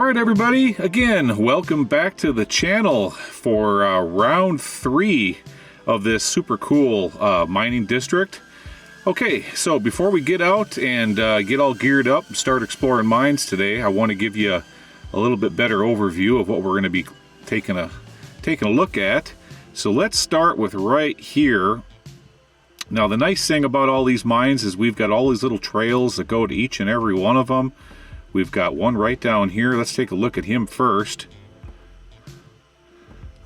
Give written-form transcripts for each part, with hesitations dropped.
Alright everybody, again, welcome back to the channel for round 3 of this super cool mining district. Okay, so before we get out and get all geared up and start exploring mines today, I want to give you a little bit better overview of what we're going to be taking a look at. So let's start with right here. Now the nice thing about all these mines is we've got all these little trails that go to each and every one of them. We've got one right down here. Let's take a look at him first.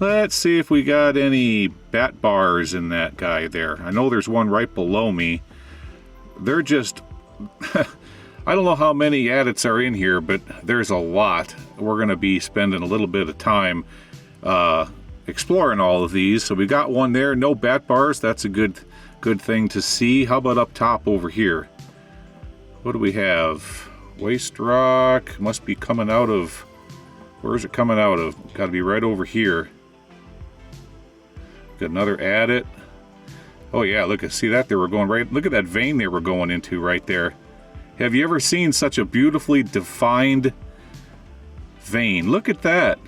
Let's see if we got any bat bars in that guy there. I know there's one right below me. They're just... I don't know how many adits are in here, but there's a lot. We're going to be spending a little bit of time exploring all of these. So we got one there. No bat bars. That's a good thing to see. How about up top over here? What do we have? Waste rock must be coming out of... Where is it coming out of? Got to be right over here. Got another adit. Oh yeah, look, see that? They were going right... Look at that vein they were going into right there. Have you ever seen such a beautifully defined vein? Look at that.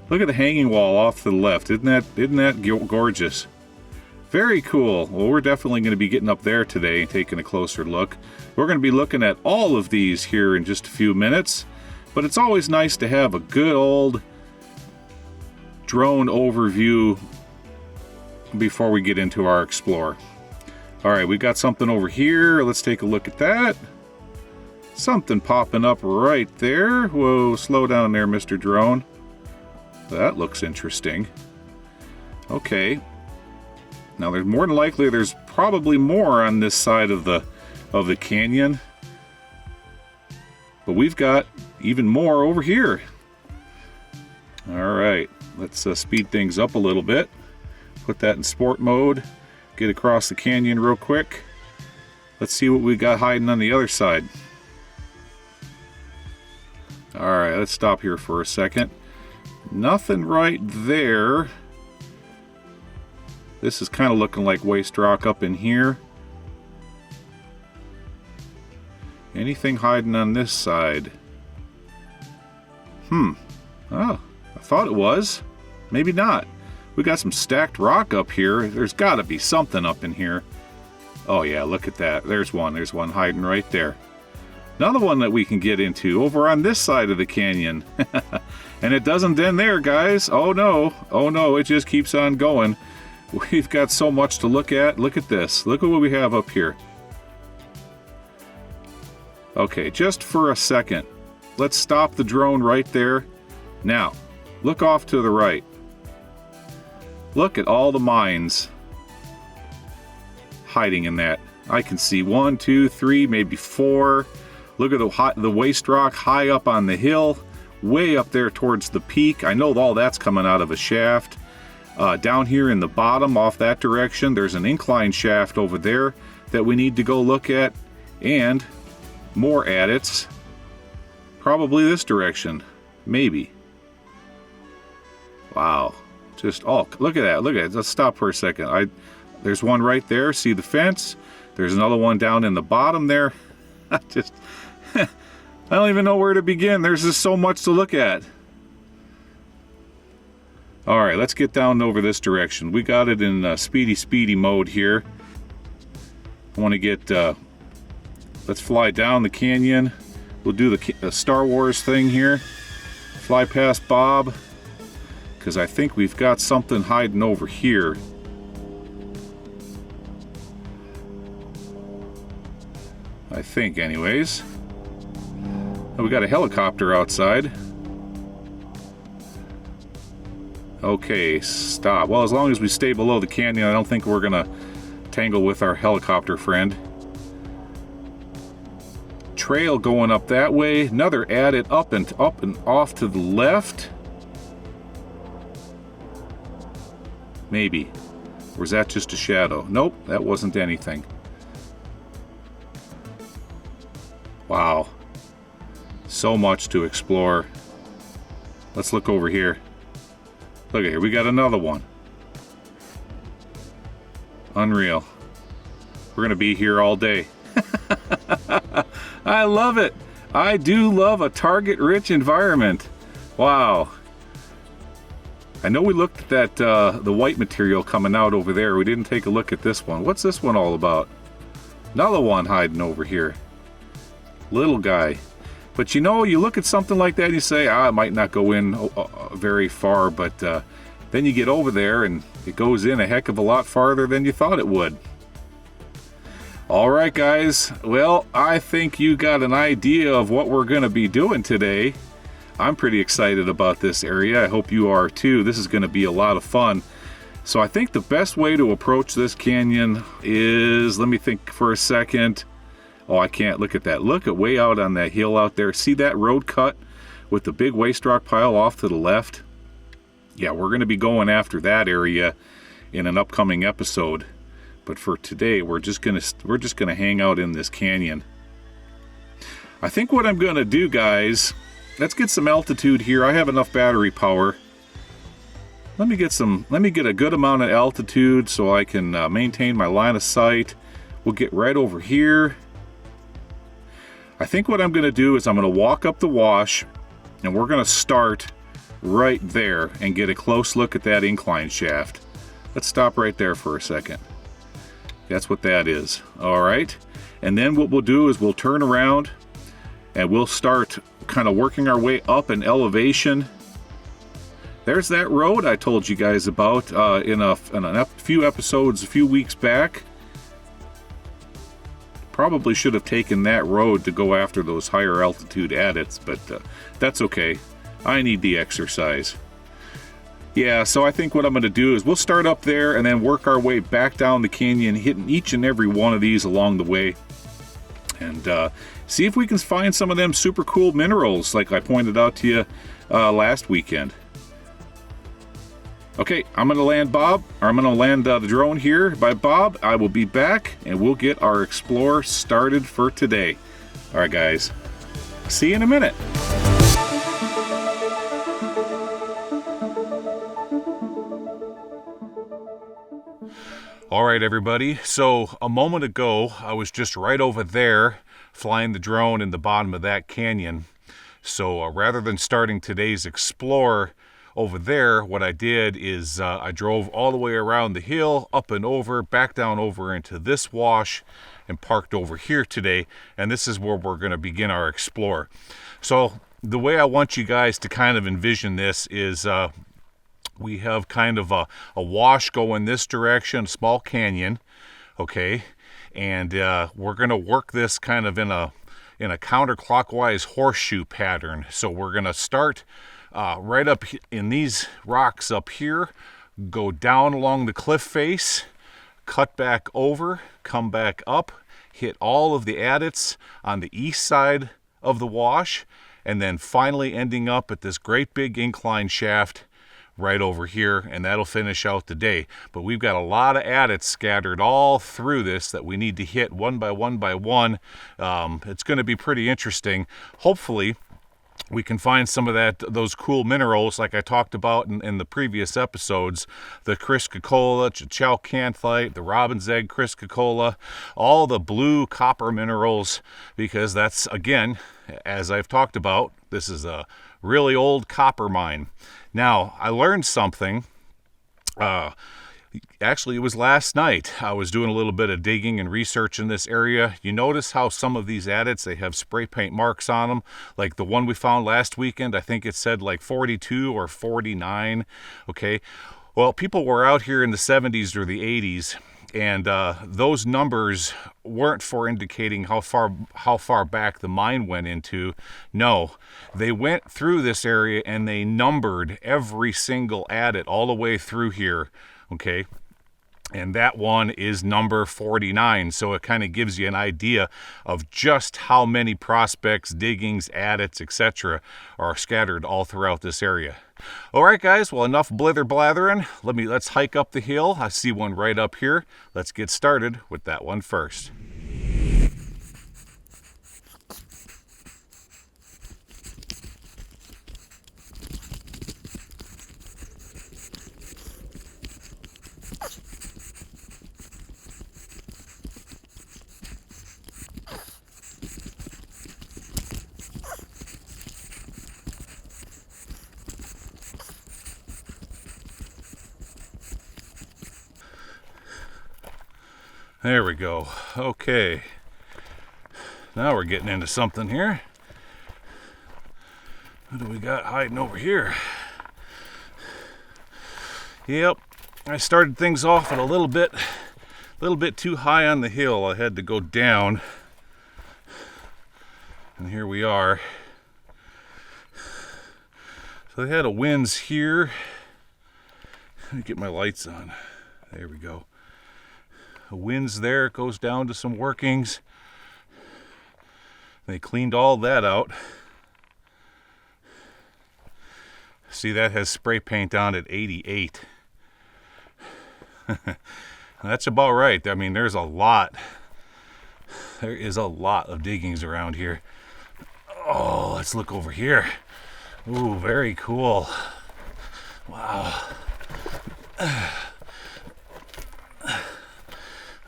Look at the hanging wall off to the left. Isn't that gorgeous? Very cool. Well, we're definitely going to be getting up there today and taking a closer look. We're going to be looking at all of these here in just a few minutes, but it's always nice to have a good old drone overview before we get into our explore. All right, we got something over here. Let's take a look at that. Something popping up right there. Whoa, slow down there, Mr. Drone. That looks interesting. Okay. Now, there's more than likely, there's probably more on this side of the canyon. But we've got even more over here. All right, let's speed things up a little bit. Put that in sport mode. Get across the canyon real quick. Let's see what we got hiding on the other side. All right, let's stop here for a second. Nothing right there. This is kind of looking like waste rock up in here. Anything hiding on this side? Oh, I thought it was. Maybe not. We got some stacked rock up here. There's got to be something up in here. Oh yeah, look at that. There's one hiding right there. Another one that we can get into over on this side of the canyon. And it doesn't end there, guys. Oh no, it just keeps on going. We've got so much to look at. Look at this. Look at what we have up here. Okay, just for a second, let's stop the drone right there. Now, look off to the right. Look at all the mines hiding in that. I can see 1, 2, 3, maybe 4. Look at the waste rock high up on the hill, way up there towards the peak. I know all that's coming out of a shaft. Down here in the bottom off that direction, there's an incline shaft over there that we need to go look at, and more adits. Probably this direction, maybe. Wow, just look at that, Let's stop for a second. There's one right there, see the fence? There's another one down in the bottom there. I don't even know where to begin. There's just so much to look at. All right, let's get down over this direction. We got it in speedy mode here. I want to get, let's fly down the canyon. We'll do the Star Wars thing here. Fly past Bob, because I think we've got something hiding over here. I think, anyways. Oh, we got a helicopter outside. Okay, stop. Well, as long as we stay below the canyon, I don't think we're gonna tangle with our helicopter friend. Trail going up that way. Another adit up and off to the left. Maybe. Or is that just a shadow? Nope, that wasn't anything. Wow. So much to explore. Let's look over here. Look at here, we got another one. Unreal. We're gonna be here all day. I love it. I do love a target-rich environment. Wow. I know we looked at that the white material coming out over there. We didn't take a look at this one. What's this one all about? Another one hiding over here. Little guy. But you know, you look at something like that and you say, it might not go in very far, but then you get over there and it goes in a heck of a lot farther than you thought it would. All right, guys. Well, I think you got an idea of what we're going to be doing today. I'm pretty excited about this area. I hope you are too. This is going to be a lot of fun. So I think the best way to approach this canyon is, let me think for a second. Oh, I can't look at that. Look at way out on that hill out there. See that road cut with the big waste rock pile off to the left? Yeah, we're going to be going after that area in an upcoming episode. But for today, we're just gonna hang out in this canyon. I think what I'm gonna do, guys, let's get some altitude here. I have enough battery power. Let me get a good amount of altitude so I can maintain my line of sight. We'll get right over here. I think what I'm gonna do is I'm gonna walk up the wash, and we're gonna start right there and get a close look at that incline shaft. Let's stop right there for a second. That's what that is. All right. And then what we'll do is we'll turn around and we'll start kind of working our way up in elevation. There's that road I told you guys about in a few episodes a few weeks back. Probably should have taken that road to go after those higher altitude adits, but that's okay. I need the exercise. Yeah, so I think what I'm going to do is we'll start up there and then work our way back down the canyon, hitting each and every one of these along the way. And see if we can find some of them super cool minerals like I pointed out to you last weekend. Okay, I'm going to land the drone here by Bob. I will be back and we'll get our explore started for today. All right, guys. See you in a minute. All right, everybody. So a moment ago, I was just right over there flying the drone in the bottom of that canyon. So rather than starting today's explore over there, what I did is I drove all the way around the hill, up and over, back down over into this wash, and parked over here today. And this is where we're going to begin our explore. So the way I want you guys to kind of envision this is we have kind of a wash going this direction, a small canyon, okay? And we're going to work this kind of in a counterclockwise horseshoe pattern. So we're going to start right up in these rocks up here, go down along the cliff face, cut back over, come back up, hit all of the adits on the east side of the wash, and then finally ending up at this great big incline shaft right over here, and that'll finish out the day. But we've got a lot of adits scattered all through this that we need to hit one by one by one. It's going to be pretty interesting. Hopefully we can find some of those cool minerals like I talked about in the previous episodes, the Criscocola, chalcanthite, the robin's egg Criscocola, all the blue copper minerals, because that's, again, as I've talked about, this is a really old copper mine. Now, I learned something. Actually, it was last night. I was doing a little bit of digging and research in this area. You notice how some of these adits, they have spray paint marks on them. Like the one we found last weekend, I think it said like 42 or 49. Okay. Well, people were out here in the 70s or the 80s, and those numbers weren't for indicating how far back the mine went into. No, they went through this area and they numbered every single adit all the way through here. Okay, and that one is number 49. So it kind of gives you an idea of just how many prospects, diggings, adits, etc. are scattered all throughout this area. All right, guys, well, enough blither blathering. Let's hike up the hill. I see one right up here. Let's get started with that one first. There we go. Okay. Now we're getting into something here. What do we got hiding over here? Yep, I started things off at a little bit too high on the hill. I had to go down. And here we are. So they had a winds here. Let me get my lights on. There we go. A winds there, it goes down to some workings. They cleaned all that out. See, that has spray paint on at 88. That's about right. I mean, there's a lot. There is a lot of diggings around here. Oh, let's look over here. Ooh, very cool. Wow. I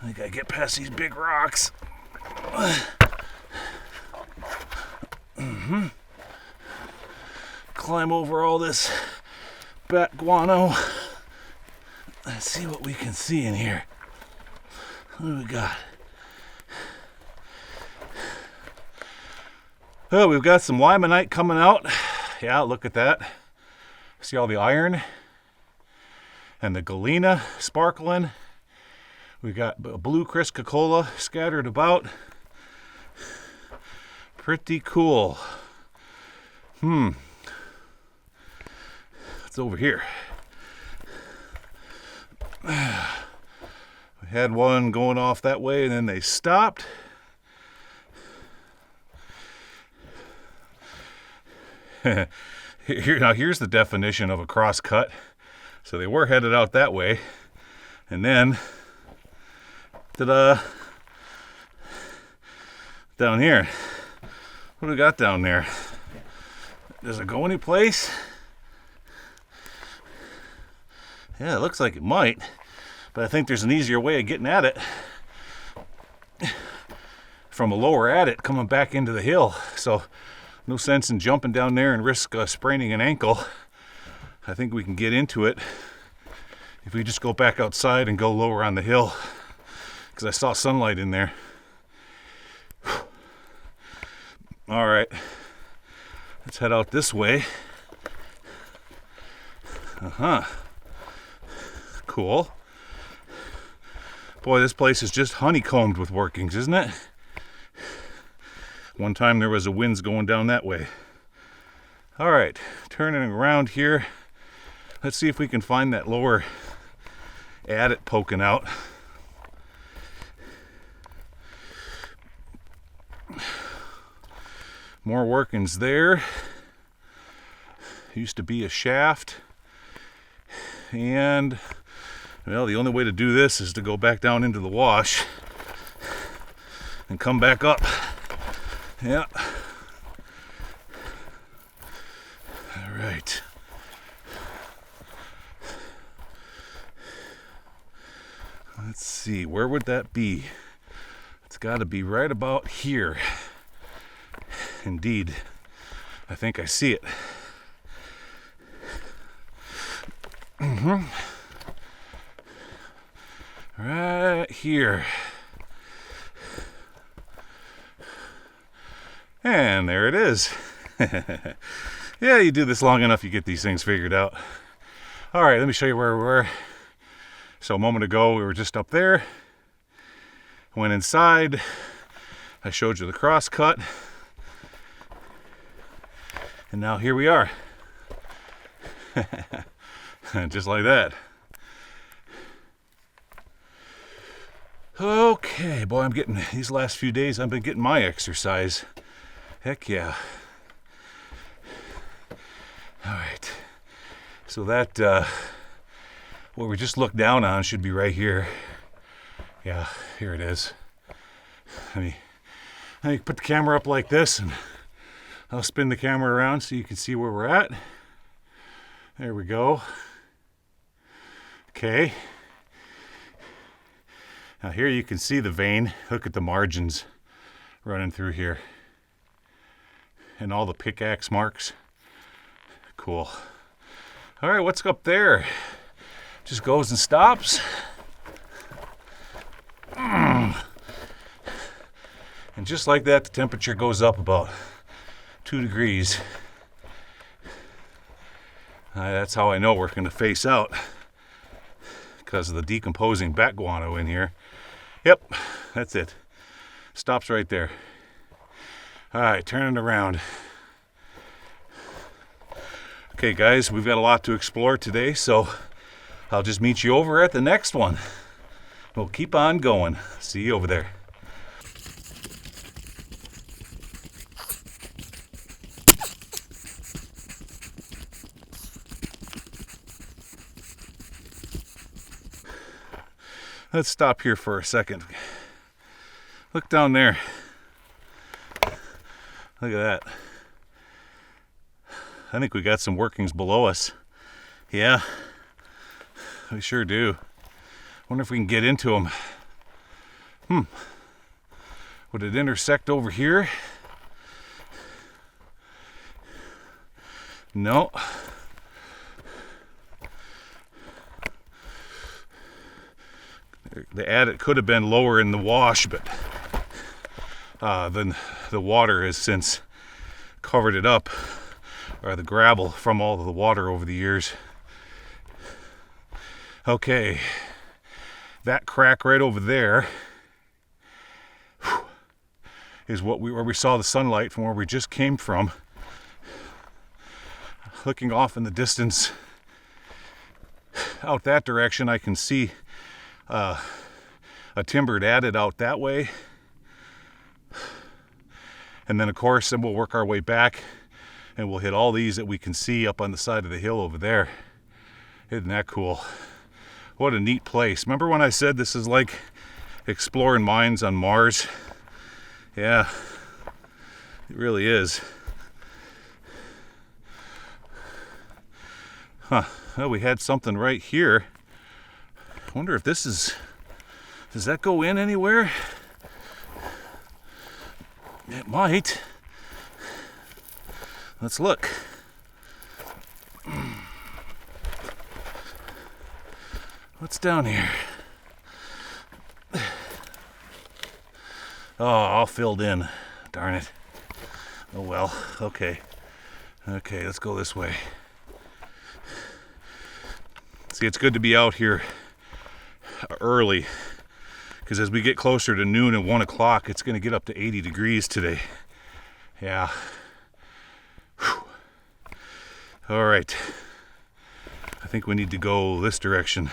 think I get past these big rocks. Climb over all this bat guano. Let's see what we can see in here. What do we got? Oh, we've got some limonite coming out. Yeah, look at that. See all the iron and the galena sparkling. We got blue Coca-Cola scattered about. Pretty cool. It's over here. We had one going off that way and then they stopped. Here's the definition of a cross cut. So they were headed out that way, and then ta-da, down here. What do we got down there? Does it go any place? Yeah, it looks like it might, but I think there's an easier way of getting at it from a lower adit coming back into the hill. So no sense in jumping down there and risk spraining an ankle. I think we can get into it if we just go back outside and go lower on the hill, because I saw sunlight in there. All right, let's head out this way. Cool. Boy, this place is just honeycombed with workings, isn't it? One time there was a winds going down that way. All right, turning around here. Let's see if we can find that lower adit poking out. More workings there. Used to be a shaft. And, well, the only way to do this is to go back down into the wash and come back up. Yeah. All right. Let's see, where would that be? It's got to be right about here. Indeed, I think I see it. Right here. And there it is. Yeah, you do this long enough, you get these things figured out. All right, let me show you where we were. So a moment ago, we were just up there. Went inside. I showed you the cross cut. And now here we are. Just like that. Okay, boy, I'm getting, these last few days, I've been getting my exercise. Heck yeah. All right. So that, what we just looked down on should be right here. Yeah, here it is. Let me put the camera up like this, and I'll spin the camera around so you can see where we're at. There we go. Okay. Now here you can see the vein. Look at the margins running through here. And all the pickaxe marks. Cool. All right, what's up there? Just goes and stops. And just like that, the temperature goes up about 2 degrees. That's how I know we're going to face out, because of the decomposing bat guano in here. Yep, that's it. Stops right there. All right, turning around. Okay, guys, we've got a lot to explore today, so I'll just meet you over at the next one. We'll keep on going. See you over there. Let's stop here for a second. Look down there. Look at that. I think we got some workings below us. Yeah, we sure do. Wonder if we can get into them. Would it intersect over here? No. The adit could have been lower in the wash, but then the water has since covered it up, or the gravel from all of the water over the years. Okay, that crack right over there is where we saw the sunlight from where we just came from. Looking off in the distance out that direction, I can see a timbered adit out that way. And then of course, then we'll work our way back and we'll hit all these that we can see up on the side of the hill over there. Isn't that cool? What a neat place. Remember when I said this is like exploring mines on Mars? Yeah, it really is. Huh, well, we had something right here. I wonder if this is, does that go in anywhere? It might. Let's look. What's down here? Oh, all filled in. Darn it. Oh well, okay. Okay, let's go this way. See, it's good to be out here early, because as we get closer to noon and 1 o'clock, it's going to get up to 80 degrees today. Yeah. Whew. All right. I think we need to go this direction.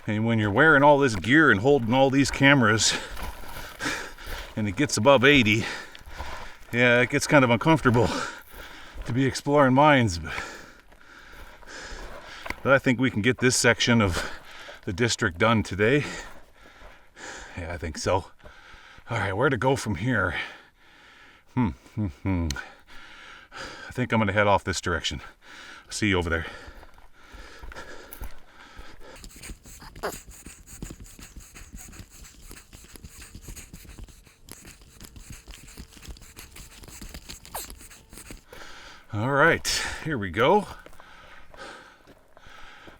And when you're wearing all this gear and holding all these cameras and it gets above 80, yeah, it gets kind of uncomfortable to be exploring mines. But I think we can get this section of the district done today. Yeah, I think so. All right, where to go from here? I think I'm going to head off this direction. See you over there. All right, here we go.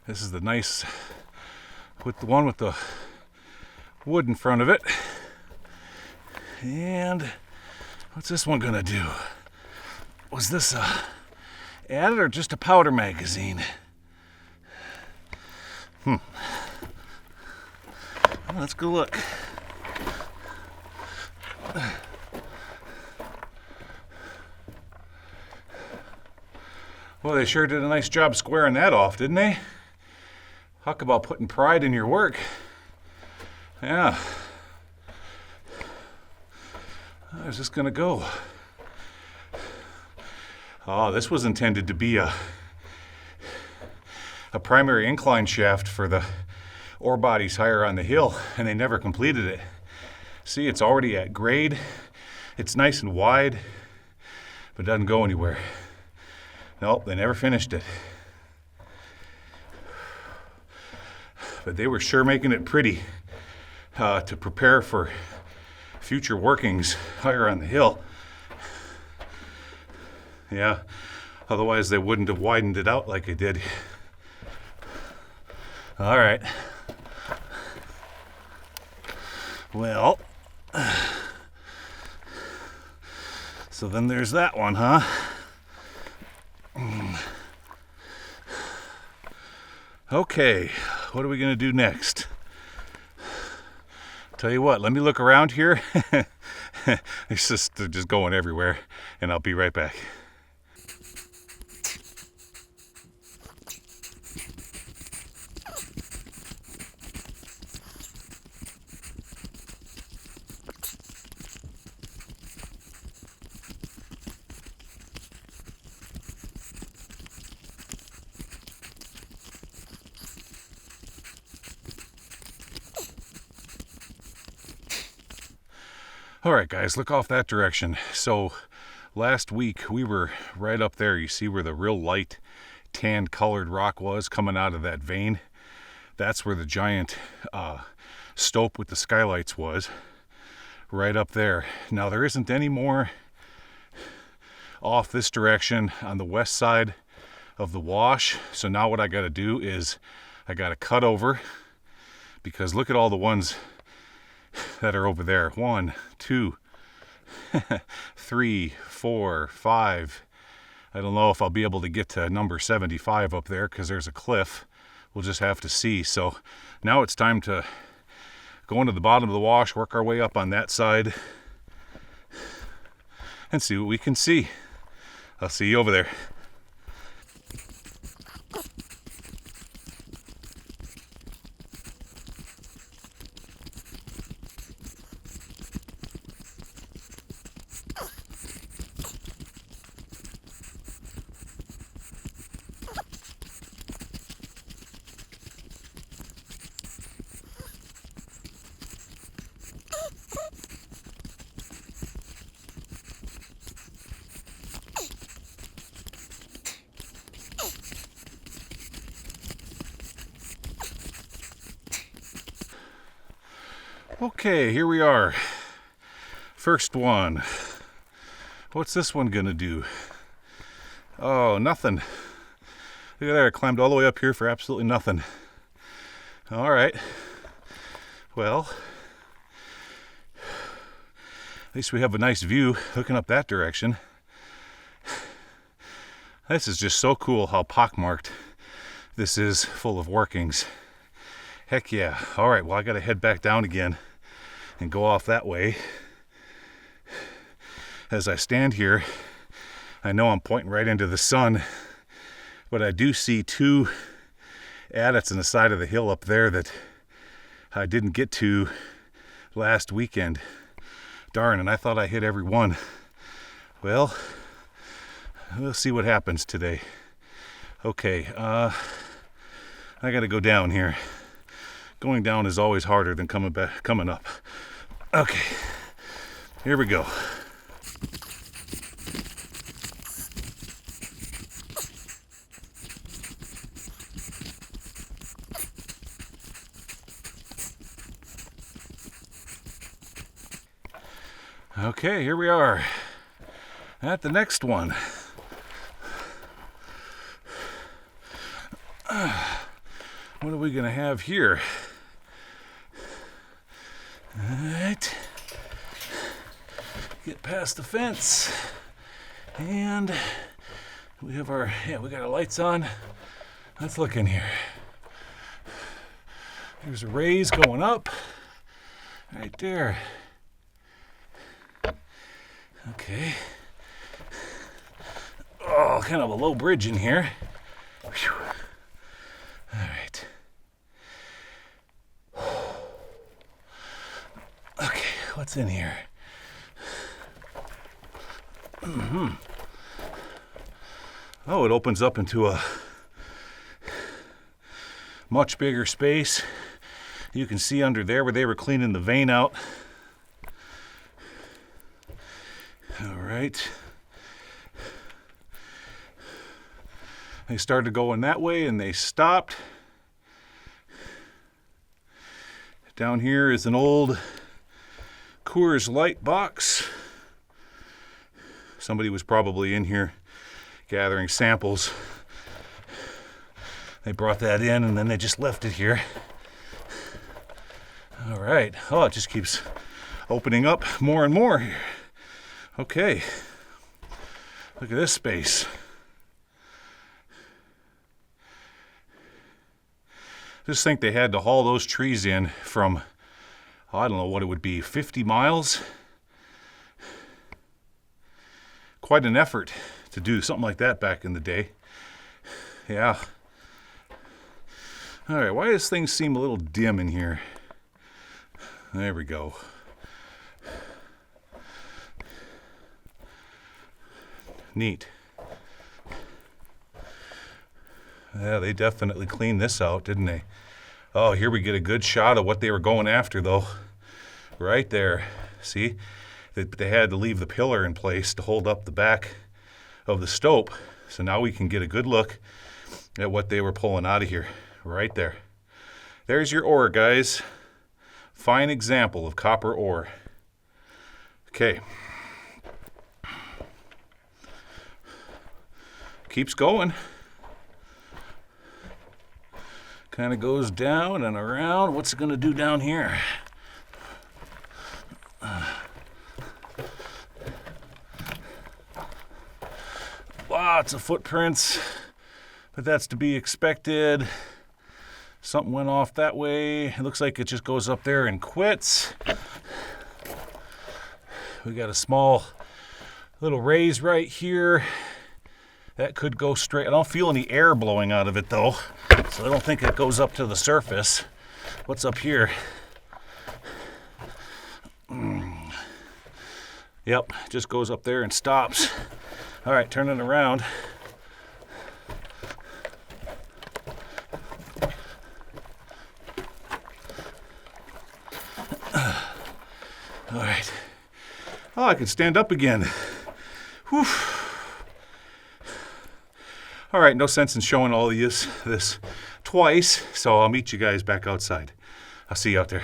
This is the nice, with the one with the wood in front of it. And what's this one gonna do? Was this a adit or just a powder magazine? Well, let's go look. Well, they sure did a nice job squaring that off, didn't they? Talk about putting pride in your work. Yeah. How's this gonna go? Oh, this was intended to be a primary incline shaft for the ore bodies higher on the hill, and they never completed it. See, it's already at grade. It's nice and wide, but it doesn't go anywhere. Nope, they never finished it. But they were sure making it pretty to prepare for future workings higher on the hill. Yeah, otherwise they wouldn't have widened it out like they did. All right. Well, so then there's that one, huh? Okay, what are we gonna do next? Tell you what, let me look around here. They're just going everywhere, and I'll be right back. All right, guys, look off that direction. So last week we were right up there. You see where the real light tan colored rock was coming out of that vein? That's where the giant stope with the skylights was, right up there. Now there isn't any more off this direction on the west side of the wash. So now what I got to do is I got to cut over, because look at all the ones that are over there. 1, 2, 3, 4, 5. I don't know if I'll be able to get to number 75 up there because there's a cliff. We'll just have to see. So now it's time to go into the bottom of the wash, work our way up on that side, and see what we can see. I'll see you over there. Okay, here we are. First one. What's this one gonna do? Oh, nothing. Look at that, I climbed all the way up here for absolutely nothing. All right. Well, at least we have a nice view looking up that direction. This is just so cool how pockmarked this is, full of workings. Heck yeah. All right, well, I gotta head back down again and go off that way. As I stand here, I know I'm pointing right into the sun, but I do see 2 adits on the side of the hill up there that I didn't get to last weekend. Darn, and I thought I hit every one. Well, we'll see what happens today. Okay, I gotta go down here. Going down is always harder than coming up. Okay, here we go. Okay, here we are at the next one. What are we gonna have here? All right, get past the fence, and we have our, we got our lights on. Let's look in here. There's a raise going up right there. Okay. Oh, kind of a low bridge in here. Whew. All right. Okay, what's in here? Oh, it opens up into a much bigger space. You can see under there where they were cleaning the vein out. All right. They started going that way and they stopped. Down here is an old Coors Light box. Somebody was probably in here gathering samples. They brought that in and then they just left it here. All right. Oh, it just keeps opening up more and more here. Okay. Look at this space. Just think they had to haul those trees in from, I don't know what it would be, 50 miles? Quite an effort to do something like that back in the day. Yeah. All right, why does things seem a little dim in here? There we go. Neat. Yeah, they definitely cleaned this out, didn't they? Oh, here we get a good shot of what they were going after, though. Right there. See? They had to leave the pillar in place to hold up the back of the stope. So now we can get a good look at what they were pulling out of here. Right there. There's your ore, guys. Fine example of copper ore. Okay. Keeps going. Kind of goes down and around. What's it going to do down here? Lots of footprints, but that's to be expected. Something went off that way. It looks like it just goes up there and quits. We got a small little raise right here. That could go straight. I don't feel any air blowing out of it though, so I don't think it goes up to the surface. What's up here? Yep, just goes up there and stops. All right, turn it around. All right. Oh, I can stand up again. Whew. All right, no sense in showing all of this twice, so I'll meet you guys back outside. I'll see you out there.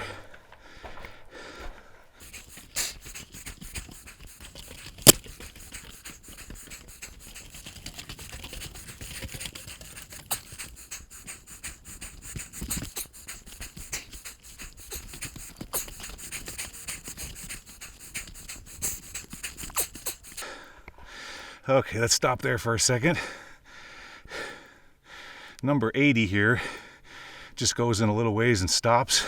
Okay, let's stop there for a second. Number 80 here just goes in a little ways and stops.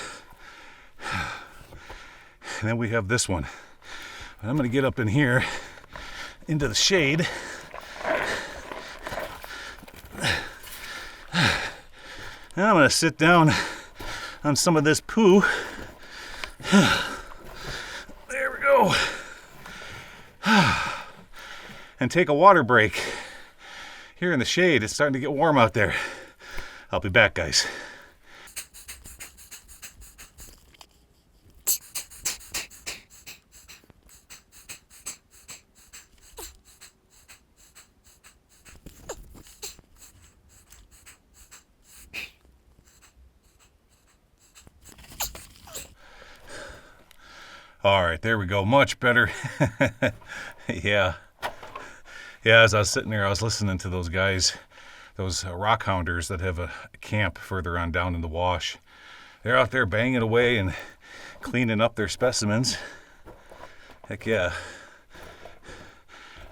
And then we have this one. And I'm going to get up in here into the shade. And I'm going to sit down on some of this poo. There we go. And take a water break. Here in the shade, it's starting to get warm out there. I'll be back, guys. All right, there we go. Much better. Yeah. Yeah, as I was sitting there, I was listening to those guys, those rock hounders that have a camp further on down in the wash. They're out there banging away and cleaning up their specimens. Heck yeah.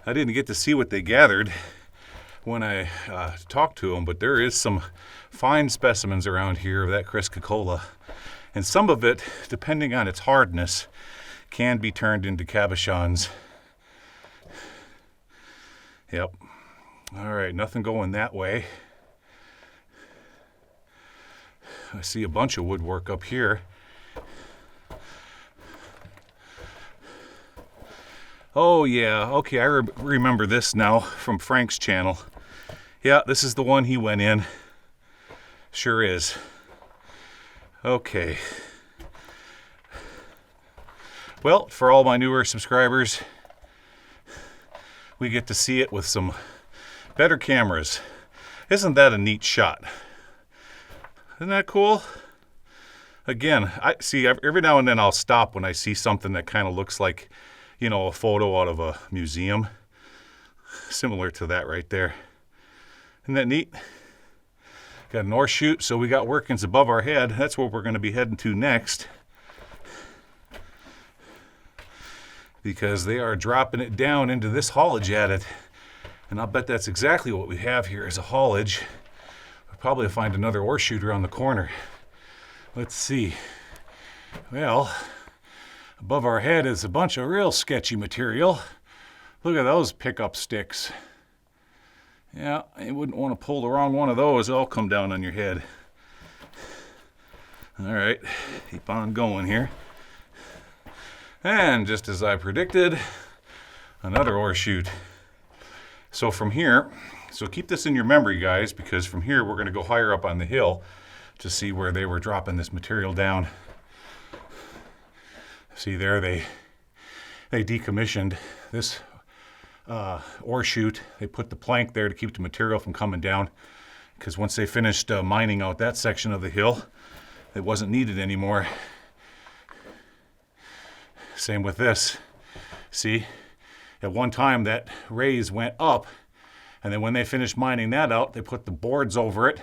I didn't get to see what they gathered when I talked to them, but there is some fine specimens around here of that Crisca-cola. And some of it, depending on its hardness, can be turned into cabochons. Yep. All right, nothing going that way. I see a bunch of woodwork up here. Oh yeah, okay, I remember this now from Frank's channel. Yeah, this is the one he went in. Sure is. Okay. Well, for all my newer subscribers, we get to see it with some better cameras. Isn't that a neat shot? Isn't that cool? Again, I see every now and then I'll stop when I see something that kind of looks like, you know, a photo out of a museum. Similar to that right there. Isn't that neat? Got an ore chute, so we got workings above our head. That's what we're going to be heading to next. because they are dropping it down into this haulage adit. And I'll bet that's exactly what we have here is a haulage. We'll probably find another ore chute around the corner. Let's see. Well, above our head is a bunch of real sketchy material. Look at those pickup sticks. Yeah, you wouldn't want to pull the wrong one of those. It'll come down on your head. All right, keep on going here. And just as I predicted, another ore chute. So from here, so keep this in your memory, guys, because from here we're going to go higher up on the hill to see where they were dropping this material down. See there, they decommissioned this ore chute. They put the plank there to keep the material from coming down, because once they finished mining out that section of the hill, it wasn't needed anymore. Same with this. See, at one time that raise went up, and then when they finished mining that out, they put the boards over it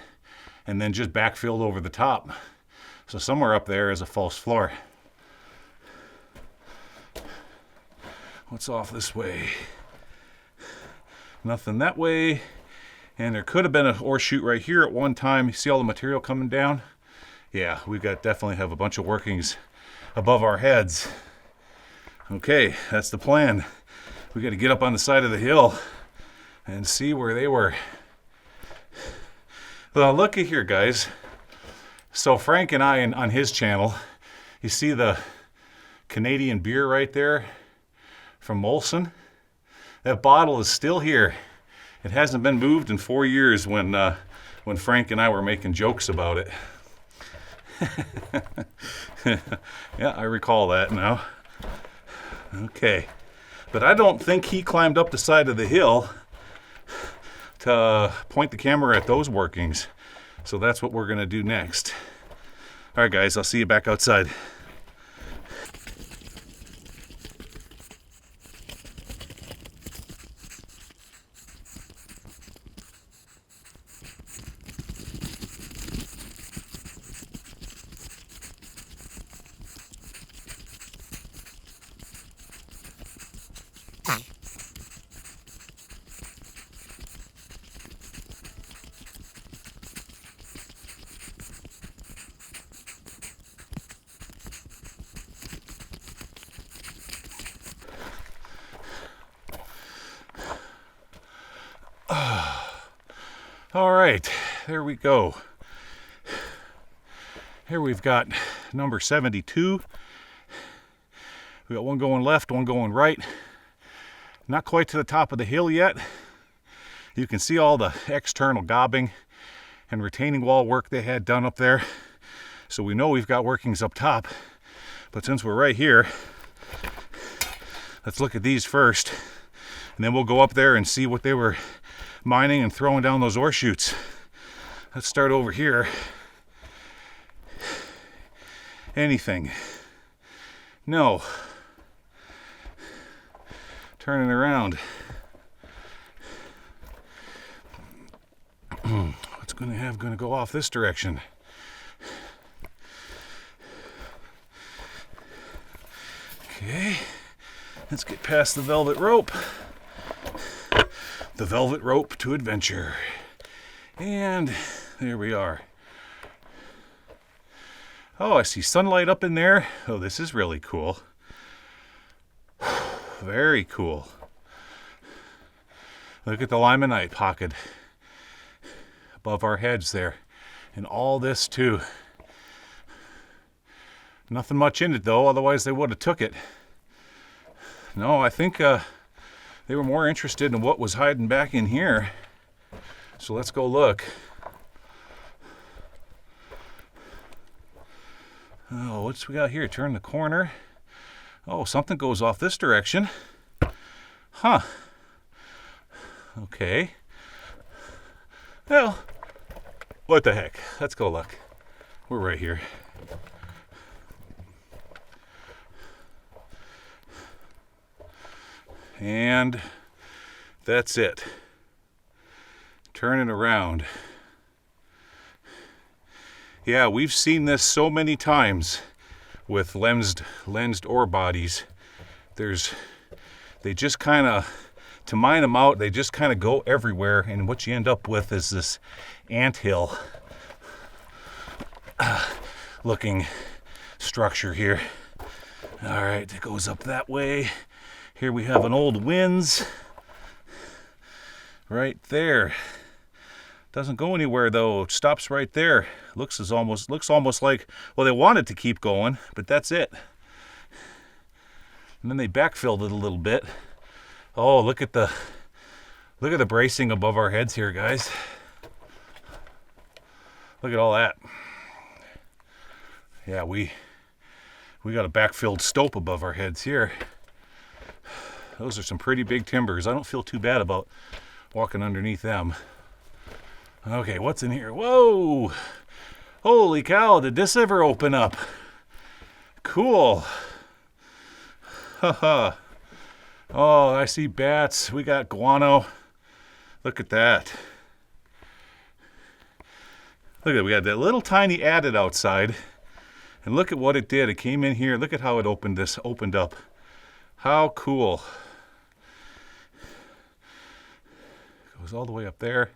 and then just backfilled over the top. So somewhere up there is a false floor. What's off this way? Nothing that way. And there could have been an ore chute right here at one time. You see all the material coming down? Yeah, we definitely have a bunch of workings above our heads. Okay, that's the plan. We got to get up on the side of the hill and see where they were. Well, looky here, guys. So Frank and I, on his channel, you see the Canadian beer right there from Molson? That bottle is still here. It hasn't been moved in 4 years when Frank and I were making jokes about it. Yeah, I recall that now. Okay. But I don't think he climbed up the side of the hill to point the camera at those workings. So that's what we're going to do next. All right, guys, I'll see you back outside. All right, there we go. Here we've got number 72. We got one going left, one going right. Not quite to the top of the hill yet. You can see all the external gobbing and retaining wall work they had done up there. So we know we've got workings up top. But since we're right here, let's look at these first. And then we'll go up there and see what they were mining and throwing down those ore chutes. Let's start over here. Anything? No. Turning around. What's going to go off this direction? Okay. Let's get past the velvet rope. The velvet rope to adventure. And there we are. Oh, I see sunlight up in there. Oh, this is really cool. Very cool. Look at the limonite pocket above our heads there. And all this too. Nothing much in it though, otherwise they would have took it. No, I think they were more interested in what was hiding back in here. So let's go look. Oh, what's we got here? Turn the corner. Oh, something goes off this direction. Huh. Okay. Well, what the heck? Let's go look. We're right here. And that's it. Turn it around. Yeah, we've seen this so many times with lensed ore bodies. There's they just kind of, to mine them out, they just kind of go everywhere, and what you end up with is this anthill looking structure here. All right, it goes up that way. Here we have an old winze right there. Doesn't go anywhere though. It stops right there. Looks almost like, well, they wanted to keep going, but that's it. And then they backfilled it a little bit. Oh, look at the bracing above our heads here, guys. Look at all that. Yeah, we got a backfilled stope above our heads here. Those are some pretty big timbers. I don't feel too bad about walking underneath them. Okay, what's in here? Whoa! Holy cow, did this ever open up? Cool. Haha. Oh, I see bats. We got guano. Look at that. Look at it. We got that little tiny adit outside. And look at what it did. It came in here. Look at how it opened up. How cool. Goes all the way up there.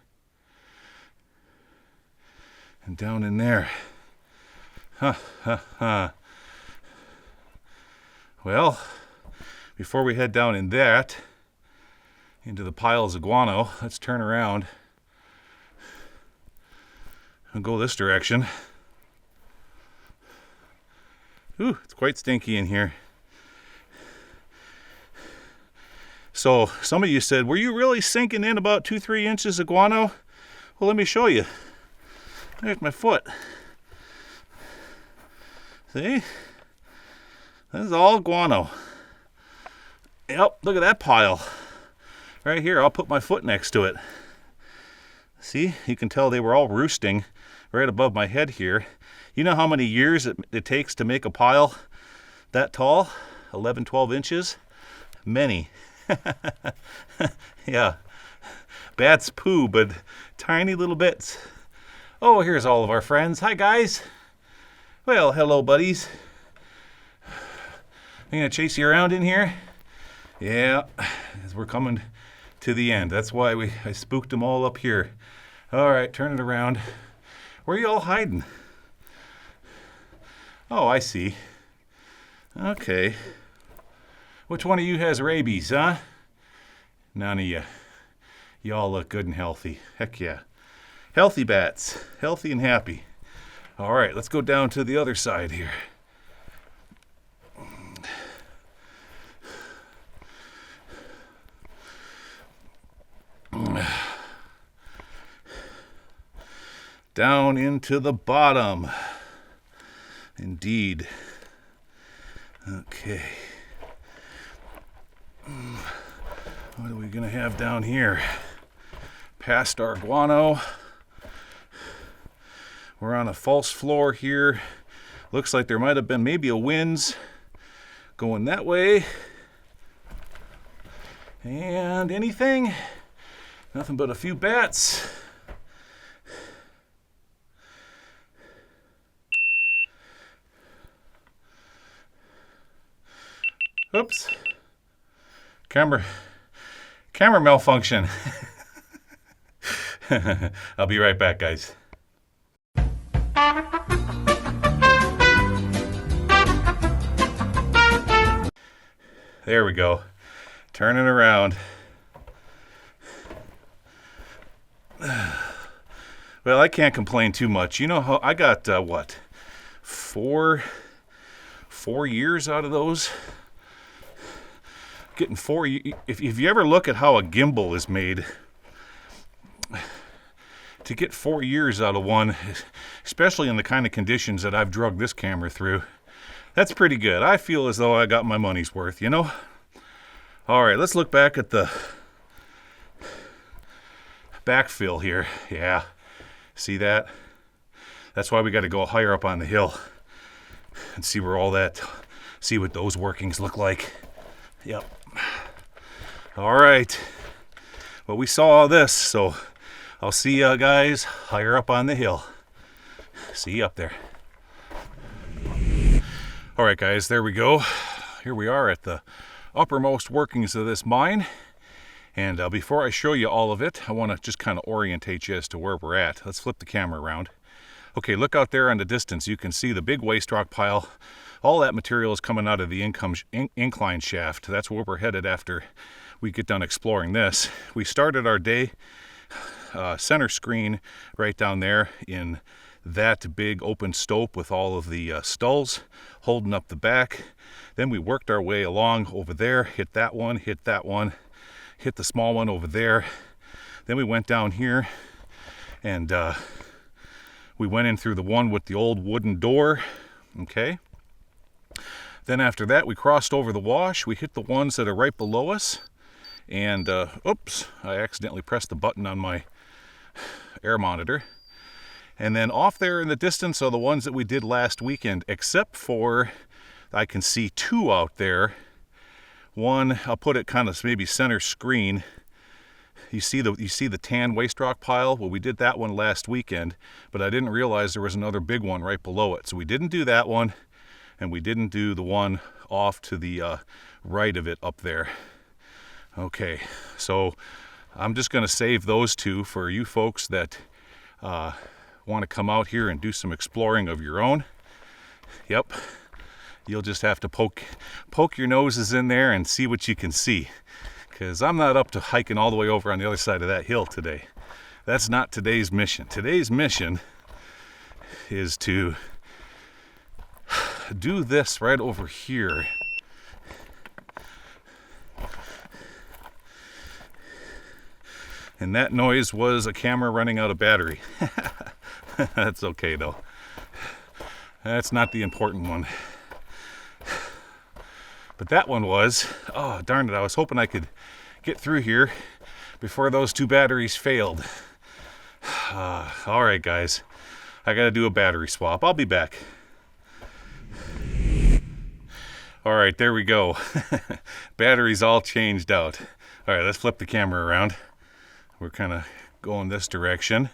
And down in there. Ha, ha, ha. Well, before we head down in that, into the piles of guano, let's turn around and go this direction. Ooh, it's quite stinky in here. So, some of you said, were you really sinking in about 2-3 inches of guano? Well, let me show you. There's my foot. See? This is all guano. Yep, look at that pile. Right here, I'll put my foot next to it. See, you can tell they were all roosting right above my head here. You know how many years it takes to make a pile that tall? 11, 12 inches? Many. Yeah. Bats poo, but tiny little bits. Oh, here's all of our friends. Hi, guys. Well, hello, buddies. I'm going to chase you around in here. Yeah, as we're coming to the end. That's why I spooked them all up here. All right, turn it around. Where are you all hiding? Oh, I see. Okay. Which one of you has rabies, huh? None of you. You all look good and healthy. Heck yeah. Healthy bats. Healthy and happy. All right, let's go down to the other side here. Down into the bottom. Indeed. Okay. What are we going to have down here? Past our guano. We're on a false floor here. Looks like there might have been maybe a winze going that way. And anything? Nothing but a few bats. Oops. Camera malfunction. I'll be right back, guys. There we go. Turning around. Well, I can't complain too much. You know how I got, what? 4 years out of those? Getting 4, if you ever look at how a gimbal is made, to get 4 years out of one, especially in the kind of conditions that I've drugged this camera through, that's pretty good. I feel as though I got my money's worth, you know? All right, let's look back at the backfill here. Yeah, see that? That's why we got to go higher up on the hill and see where all that, see what those workings look like. Yep. All right. Well, we saw all this, so I'll see you guys higher up on the hill. See you up there. All right, guys, there we go. Here we are at the uppermost workings of this mine. And before I show you all of it, I want to just kind of orientate you as to where we're at. Let's flip the camera around. Okay, look out there in the distance. You can see the big waste rock pile. All that material is coming out of the incline shaft. That's where we're headed after we get done exploring this. We started our day center screen right down there in that big open stope with all of the stalls holding up the back. Then we worked our way along over there, hit that one, hit the small one over there. Then we went down here and we went in through the one with the old wooden door. Okay. Then after that, we crossed over the wash. We hit the ones that are right below us. And, oops, I accidentally pressed the button on my air monitor. And then off there in the distance are the ones that we did last weekend, except for I can see two out there. One, I'll put it kind of maybe center screen. You see the tan waste rock pile? Well, we did that one last weekend, but I didn't realize there was another big one right below it. So we didn't do that one, and we didn't do the one off to the right of it up there. Okay, so I'm just going to save those two for you folks that want to come out here and do some exploring of your own. Yep, you'll just have to poke your noses in there and see what you can see, because I'm not up to hiking all the way over on the other side of that hill today. That's not today's mission. Today's mission is to do this right over here. And that noise was a camera running out of battery. That's okay though. That's not the important one. But that one was, oh darn it, I was hoping I could get through here before those two batteries failed. All right guys, I gotta do a battery swap. I'll be back. All right, there we go. Batteries all changed out. All right, let's flip the camera around. We're kind of going this direction.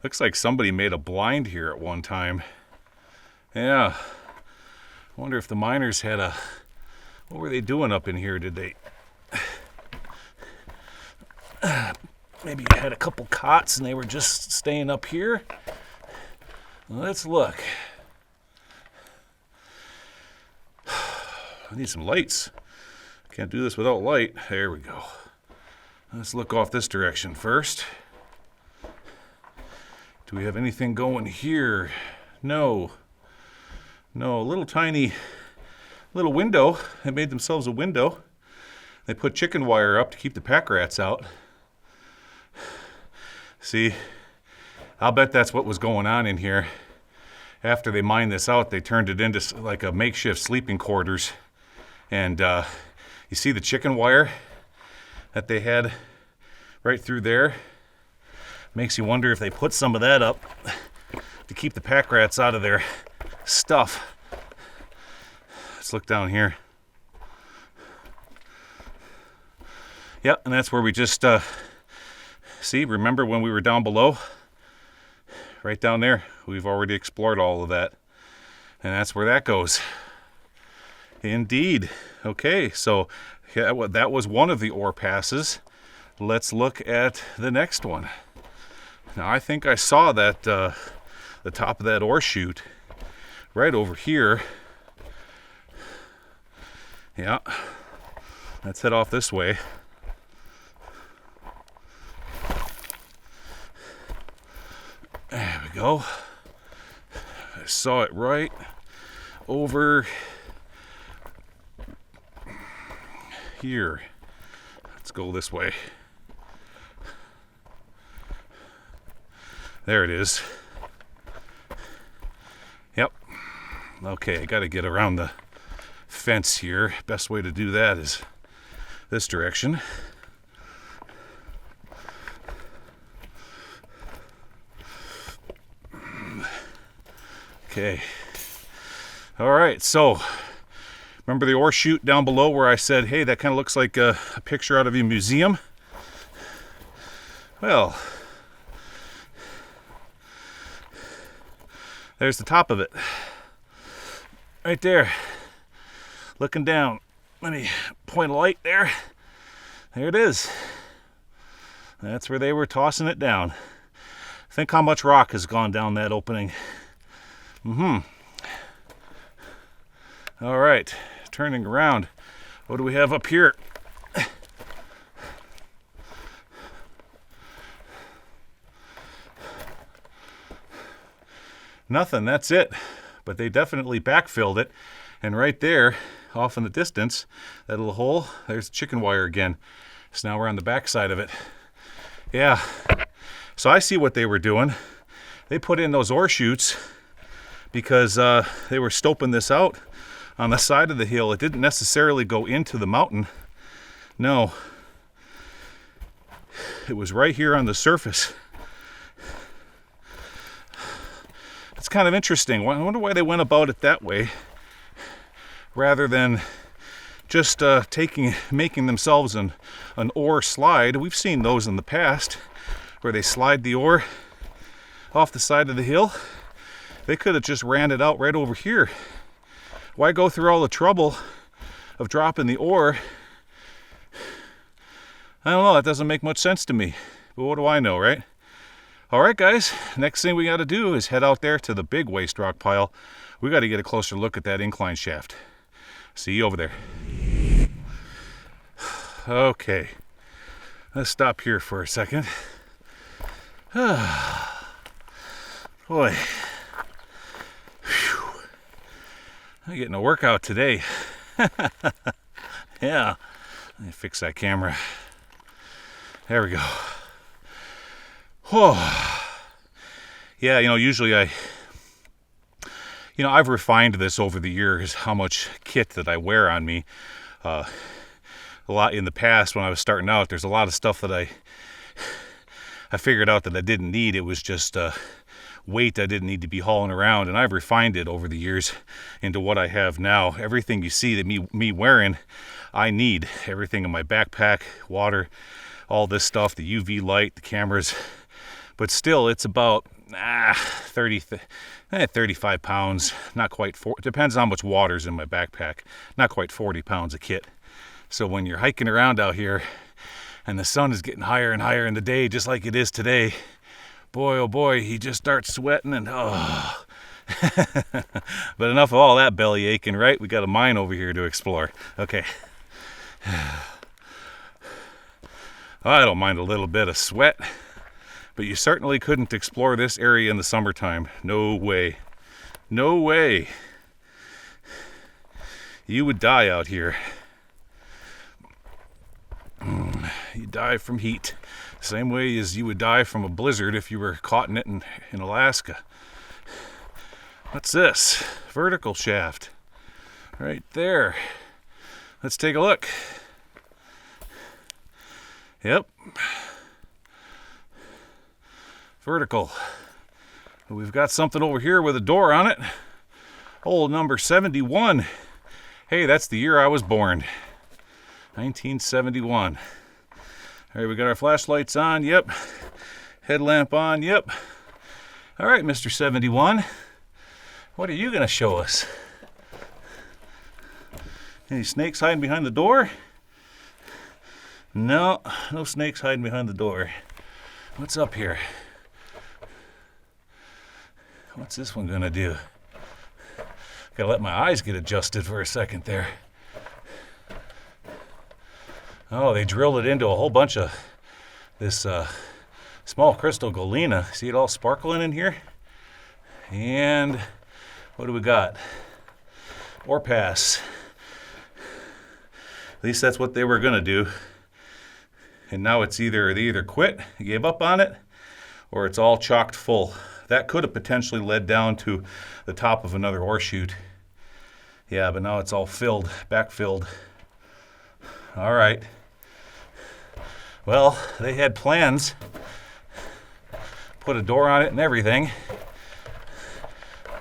Looks like somebody made a blind here at one time. Yeah. I wonder if the miners had a... What were they doing up in here? Did they... Maybe had a couple cots and they were just staying up here? Let's look. I need some lights. Can't do this without light. There we go. Let's look off this direction first. Do we have anything going here? No. No, a little tiny little window. They made themselves a window. They put chicken wire up to keep the pack rats out. See, I'll bet that's what was going on in here. After they mined this out, they turned it into like a makeshift sleeping quarters. And you see the chicken wire that they had right through there? Makes you wonder if they put some of that up to keep the pack rats out of their stuff. Let's look down here. Yep, and that's where we just, see, remember when we were down below? Right down there. We've already explored all of that. And that's where that goes. Indeed. Okay, so yeah, that was one of the ore passes. Let's look at the next one. Now, I think I saw that, the top of that ore chute right over here. Yeah, let's head off this way. There we go. I saw it right over here. Let's go this way. There it is. Yep. Okay, I got to get around the fence here. Best way to do that is this direction. Okay. All right, so remember the ore chute down below where I said, hey, that kind of looks like a picture out of a museum? Well, there's the top of it. Right there. Looking down. Let me point a light there. There it is. That's where they were tossing it down. Think how much rock has gone down that opening. All right, turning around. What do we have up here? Nothing, that's it. But they definitely backfilled it. And right there, off in the distance, that little hole, there's chicken wire again. So now we're on the back side of it. Yeah, so I see what they were doing. They put in those ore chutes because they were stoping this out on the side of the hill. It didn't necessarily go into the mountain. No, it was right here on the surface. It's kind of interesting. I wonder why they went about it that way rather than just making themselves an ore slide. We've seen those in the past where they slide the ore off the side of the hill. They could have just ran it out right over here. Why go through all the trouble of dropping the ore? I don't know, that doesn't make much sense to me. But what do I know, right? All right, guys, next thing we got to do is head out there to the big waste rock pile. We got to get a closer look at that incline shaft. See you over there. Okay, let's stop here for a second. Boy, whew. I'm getting a workout today. Yeah, let me fix that camera. There we go. Oh, yeah, usually I've refined this over the years, how much kit that I wear on me. A lot in the past when I was starting out, there's a lot of stuff that I figured out that I didn't need. It was just weight I didn't need to be hauling around, and I've refined it over the years into what I have now. Everything you see that me wearing, I need. Everything in my backpack, water, all this stuff, the UV light, the cameras. But still, it's about 35 pounds, not quite 40. Depends on how much water's in my backpack. Not quite 40 pounds of kit. So when you're hiking around out here and the sun is getting higher and higher in the day, just like it is today, boy, oh boy, he just starts sweating and oh. But enough of all that belly aching, right? We got a mine over here to explore. Okay. I don't mind a little bit of sweat. But you certainly couldn't explore this area in the summertime. No way. No way. You would die out here. You die from heat. Same way as you would die from a blizzard if you were caught in it in Alaska. What's this? Vertical shaft. Right there. Let's take a look. Yep. Vertical. We've got something over here with a door on it. Hole number 71. Hey, that's the year I was born. 1971. All right, we got our flashlights on. Yep. Headlamp on. Yep. All right, Mr. 71. What are you going to show us? Any snakes hiding behind the door? No, no snakes hiding behind the door. What's up here? What's this one gonna do? Gotta let my eyes get adjusted for a second there. Oh, they drilled it into a whole bunch of this small crystal galena. See it all sparkling in here? And what do we got? Ore pass. At least that's what they were gonna do. And now it's they either quit, gave up on it, or it's all chocked full. That could have potentially led down to the top of another ore chute. Yeah, but now it's all filled, backfilled. All right. Well, they had plans, put a door on it and everything,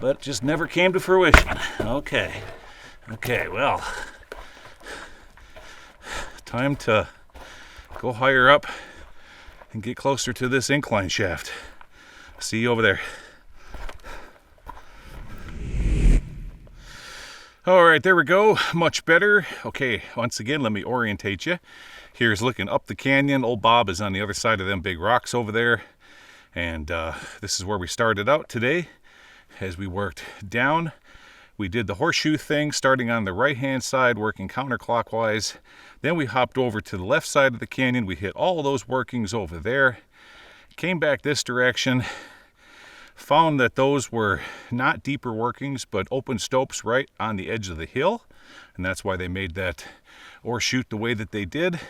but it just never came to fruition. Okay, well, time to go higher up and get closer to this incline shaft. See you over there. All right, there we go. Much better. Okay, once again, let me orientate you. Here's looking up the canyon. Old Bob is on the other side of them big rocks over there. And this is where we started out today. As we worked down, we did the horseshoe thing, starting on the right-hand side, working counterclockwise. Then we hopped over to the left side of the canyon. We hit all those workings over there. Came back this direction. Found that those were not deeper workings, but open stopes right on the edge of the hill. And that's why they made that ore chute the way that they did.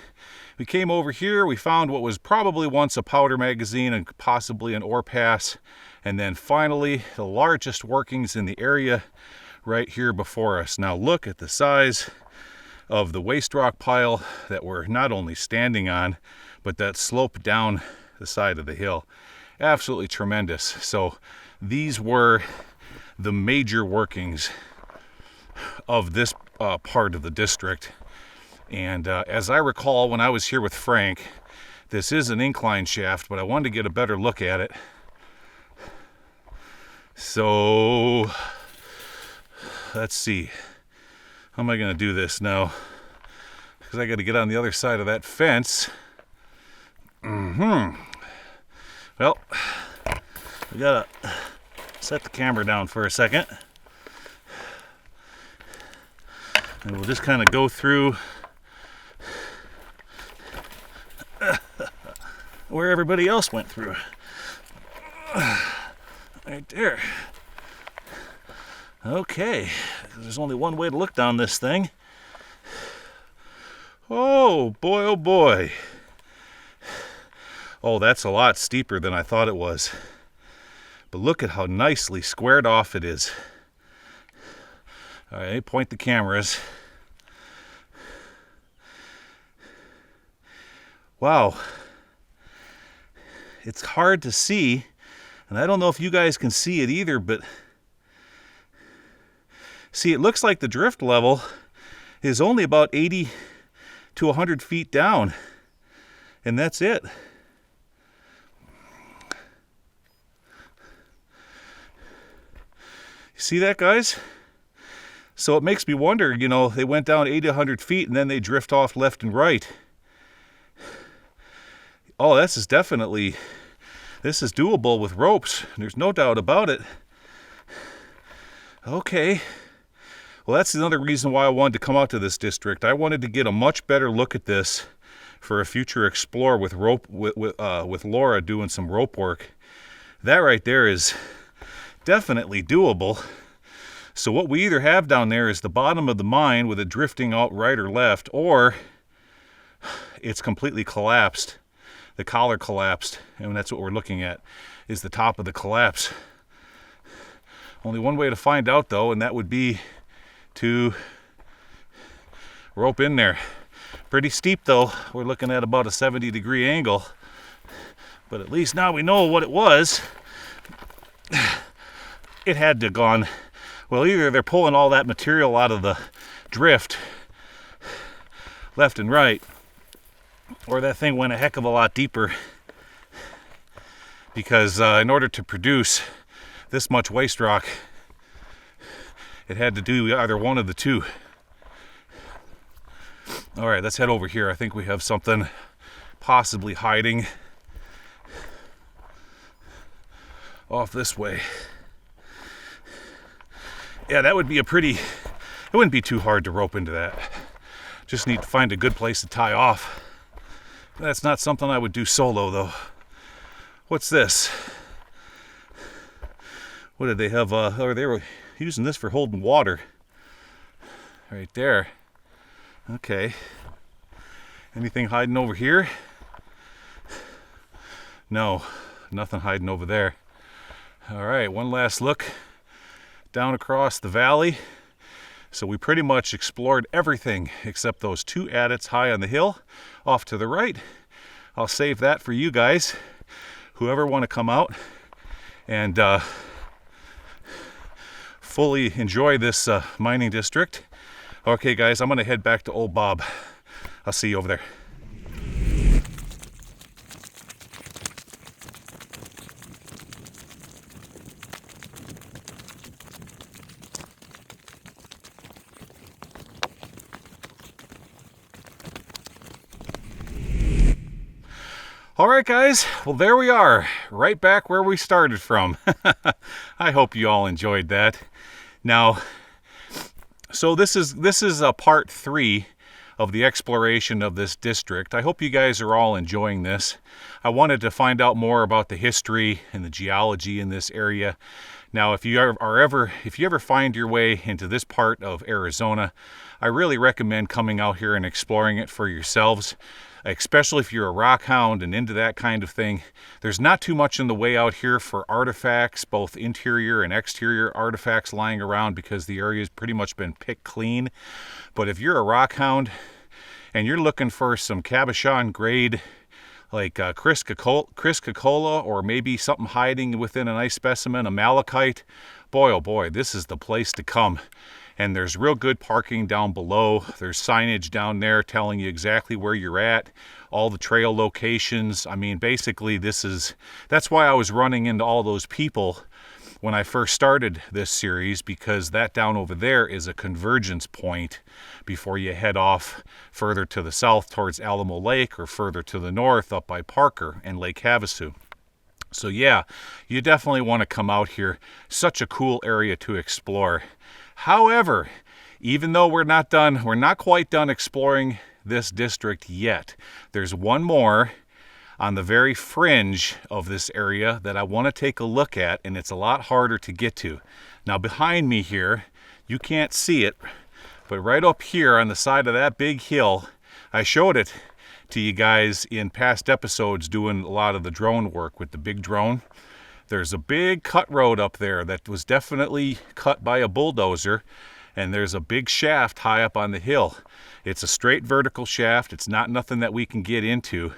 We came over here, we found what was probably once a powder magazine and possibly an ore pass. And then finally, the largest workings in the area right here before us. Now look at the size of the waste rock pile that we're not only standing on, but that slope down the side of the hill. Absolutely tremendous. So these were the major workings of this part of the district. And as I recall, when I was here with Frank, this is an incline shaft, but I wanted to get a better look at it. So let's see. How am I going to do this now? Because I got to get on the other side of that fence. Well, we gotta set the camera down for a second. And we'll just kind of go through where everybody else went through. Right there. Okay, there's only one way to look down this thing. Oh boy, oh boy. Oh, that's a lot steeper than I thought it was. But look at how nicely squared off it is. All right, point the cameras. Wow. It's hard to see, and I don't know if you guys can see it either, but see, it looks like the drift level is only about 80 to 100 feet down, and that's it. See that, guys? So it makes me wonder, you know, they went down 80 to 100 feet and then they drift off left and right. Oh, this is doable with ropes. There's no doubt about it. Okay. Well, that's another reason why I wanted to come out to this district. I wanted to get a much better look at this for a future explore with Laura doing some rope work. That right there is definitely doable. So what we either have down there is the bottom of the mine with it drifting out right or left, or it's completely collapsed. The collar collapsed, and that's what we're looking at, is the top of the collapse. Only one way to find out though, and that would be to rope in there. Pretty steep though. We're looking at about a 70-degree angle, but at least now we know what it was. It had to have gone, well, either they're pulling all that material out of the drift left and right, or that thing went a heck of a lot deeper, because in order to produce this much waste rock, it had to do either one of the two. All right, let's head over here. I think we have something possibly hiding off this way. Yeah, that would be it wouldn't be too hard to rope into that. Just need to find a good place to tie off. That's not something I would do solo though. What's this? What did they have? Oh, they were using this for holding water. Right there. Okay. Anything hiding over here? No, nothing hiding over there. All right, one last look down across the valley. So we pretty much explored everything except those two adits high on the hill off to the right. I'll save that for you guys, whoever want to come out and fully enjoy this mining district. Okay guys, I'm gonna head back to Old Bob. I'll see you over there. All right, guys. Well, there we are, right back where we started from. I hope you all enjoyed that. Now, so this is a part 3 of the exploration of this district. I hope you guys are all enjoying this. I wanted to find out more about the history and the geology in this area. Now, if you ever find your way into this part of Arizona, I really recommend coming out here and exploring it for yourselves, especially if you're a rock hound and into that kind of thing. There's not too much in the way out here for artifacts, both interior and exterior artifacts lying around, because the area's pretty much been picked clean. But if you're a rock hound and you're looking for some cabochon grade, like Chris Cocola, or maybe something hiding within a nice specimen, a malachite, boy oh boy, this is the place to come. And there's real good parking down below. There's signage down there telling you exactly where you're at, all the trail locations. I mean, basically that's why I was running into all those people when I first started this series, because that down over there is a convergence point before you head off further to the south towards Alamo Lake, or further to the north up by Parker and Lake Havasu. So yeah, you definitely want to come out here. Such a cool area to explore. However, even though we're not quite done exploring this district yet, there's one more on the very fringe of this area that I want to take a look at, and it's a lot harder to get to. Now behind me here, you can't see it, but right up here on the side of that big hill, I showed it to you guys in past episodes doing a lot of the drone work with the big drone. There's a big cut road up there that was definitely cut by a bulldozer, and there's a big shaft high up on the hill. It's a straight vertical shaft. It's not nothing that we can get into.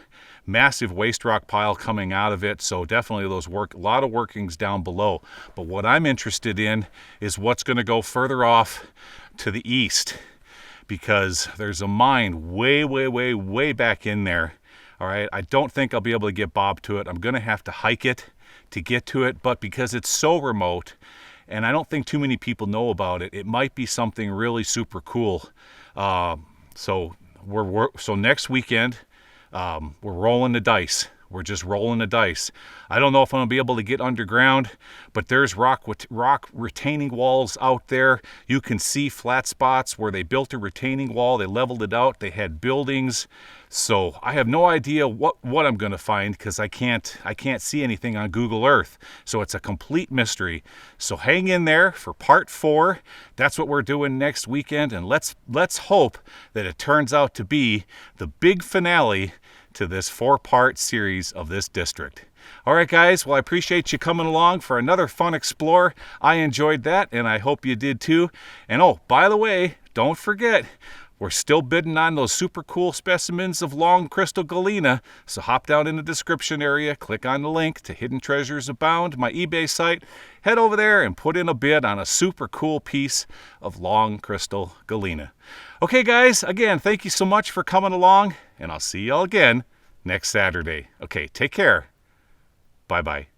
Massive waste rock pile coming out of it, so definitely a lot of workings down below. But what I'm interested in is what's going to go further off to the east, because there's a mine way back in there. All right, I don't think I'll be able to get Bob to it. I'm going to have to hike it to get to it, but because it's so remote and I don't think too many people know about it, it might be something really super cool. So next weekend, we're rolling the dice. We're just rolling the dice. I don't know if I'm going to be able to get underground, but there's rock retaining walls out there. You can see flat spots where they built a retaining wall. They leveled it out. They had buildings. So I have no idea what I'm going to find, because I can't see anything on Google Earth. So it's a complete mystery. So hang in there for part 4. That's what we're doing next weekend, and let's hope that it turns out to be the big finale to this 4-part series of this district. All right, guys. Well, I appreciate you coming along for another fun explore. I enjoyed that, and I hope you did too. And oh, by the way, don't forget, we're still bidding on those super cool specimens of long crystal galena. So hop down in the description area, click on the link to Hidden Treasures Abound, my eBay site. Head over there and put in a bid on a super cool piece of long crystal galena. Okay, guys, again, thank you so much for coming along, and I'll see y'all again next Saturday. Okay, take care. Bye-bye.